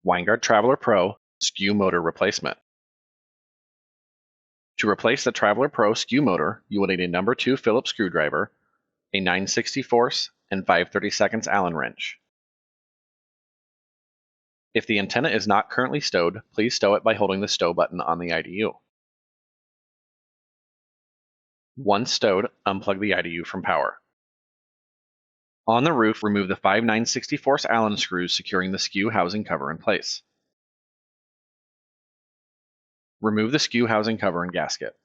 Winegard Trav'ler Pro Skew Motor Replacement. To replace the Trav'ler Pro Skew motor, you will need a number 2 Phillips screwdriver, a 9/64 and 5/32 Allen wrench. If the antenna is not currently stowed, please stow it by holding the stow button on the IDU. Once stowed, unplug the IDU from power. On the roof, remove the 5 9/64 Allen screws securing the Skew housing cover in place. Remove the Skew housing cover and gasket.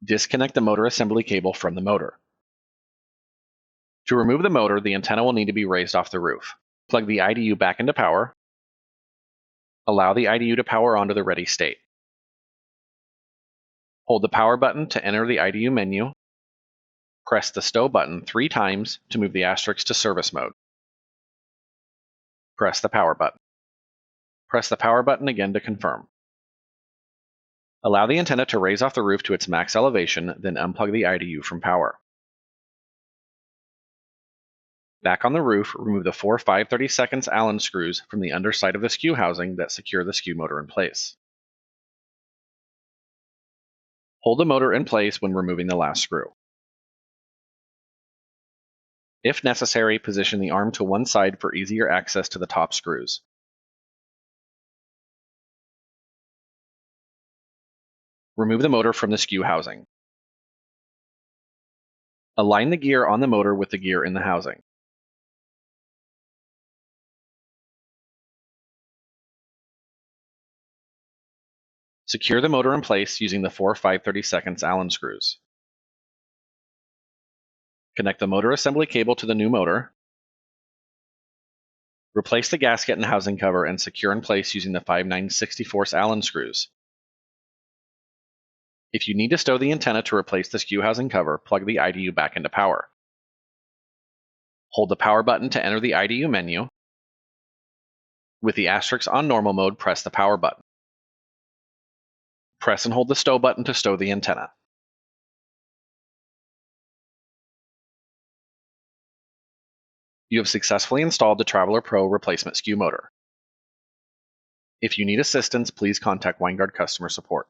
Disconnect the motor assembly cable from the motor. To remove the motor, the antenna will need to be raised off the roof. Plug the IDU back into power. Allow the IDU to power on to the ready state. Hold the power button to enter the IDU menu. Press the stow button 3 times to move the asterisk to service mode. Press the power button. Press the power button again to confirm. Allow the antenna to raise off the roof to its max elevation, then unplug the IDU from power. Back on the roof, remove the 4 5/32 Allen screws from the underside of the Skew housing that secure the Skew motor in place. Hold the motor in place when removing the last screw. If necessary, position the arm to one side for easier access to the top screws. Remove the motor from the Skew housing. Align the gear on the motor with the gear in the housing. Secure the motor in place using the 4 5/32 Allen screws. Connect the motor assembly cable to the new motor. Replace the gasket and housing cover and secure in place using the 5 9/64 Allen screws. If you need to stow the antenna to replace the Skew housing cover, plug the IDU back into power. Hold the power button to enter the IDU menu. With the asterisk on normal mode, press the power button. Press and hold the stow button to stow the antenna. You have successfully installed the Trav'ler Pro replacement Skew motor. If you need assistance, please contact Winegard customer support.